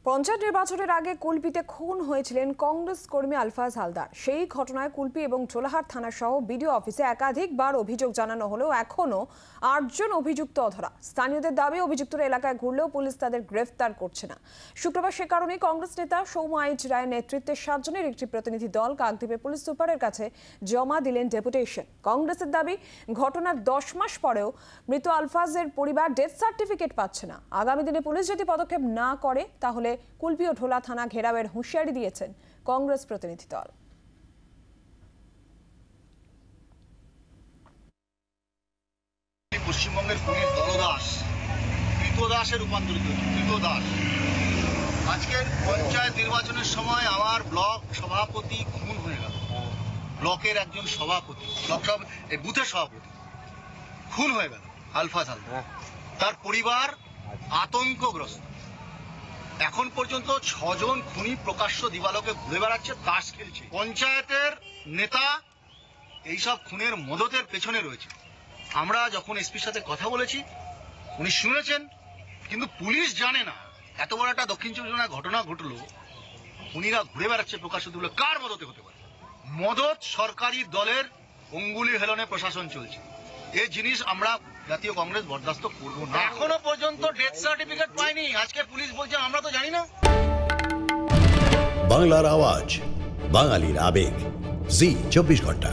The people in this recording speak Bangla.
পঞ্চায়েত নির্বাচনের আগে কুলপিতে খুন হয়েছিলেন কংগ্রেস কর্মী আলফাজ হালদার। সেই ঘটনায় কুলপি এবং চোলাহাট থানা সহ বিডিও অফিসে একাধিকবার অভিযোগ জানানো হলেও এখনো ৮ জন অভিযুক্ত অধরা। স্থানীয়দের দাবি, অভিযুক্তরা এলাকায় ঘুরলেও পুলিশ তাদের গ্রেফতার করছে না। শুক্রবার সে কারণে কংগ্রেস নেতা সৌম আইচ রায়ের নেতৃত্বে ৭ জনের একটি প্রতিনিধি দল কাকদ্বীপে পুলিশ সুপারের কাছে জমা দিলেন ডেপুটেশন। কংগ্রেসের দাবি, ঘটনার ১০ মাস পরেও মৃত আলফাজের পরিবার ডেথ সার্টিফিকেট পাচ্ছে না। আগামী দিনে পুলিশ যদি পদক্ষেপ না করে তাহলে কুলপি ও ঢোলা থানা ঘেরাওয়ের হুঁশিয়ারি দিয়েছেন কংগ্রেস প্রতিনিধি দল। পশ্চিমবঙ্গের পুলিশ দলদাস কৃতদাসে রূপান্তরিত হয়েছে। কৃতদাস আজকের পঞ্চায়েত নির্বাচনের সময় আমার ব্লক সভাপতি খুন হয়ে গেল। ব্লকের একজন সভাপতি, বুথের সভাপতি খুন হয়ে গেল। আলফাজ হালদার, তার পরিবার আতঙ্কগ্রস্ত। এখন পর্যন্ত ৬ জন খুনি প্রকাশ্য দিবালোকে ঘুরে বেড়াচ্ছে, তাস খেলছে। পঞ্চায়েতের নেতা এইসব খুনের মদতের পেছনে রয়েছে। আমরা যখন এসপির সাথে কথা বলেছি, উনি শুনেছেন, কিন্তু পুলিশ জানে না। এত বড় একটা দক্ষিণ চব্বিশ পরগনায় ঘটনা ঘটলো, খুনিরা ঘুরে বেড়াচ্ছে প্রকাশ্য দিবালোকে। কার মদতে হতে পারে? মদত সরকারি দলের অঙ্গুলি হেলনে প্রশাসন চলছে। এই জিনিস আমরা জাতীয় কংগ্রেস বরদাস্ত করব না। এখনো পর্যন্ত ডেথ সার্টিফিকেট পাইনি। আজকে পুলিশ বলছে আমরা তো জানি না। বাংলার আওয়াজ, বাঙালির আবেগ, জি 24 ঘন্টা।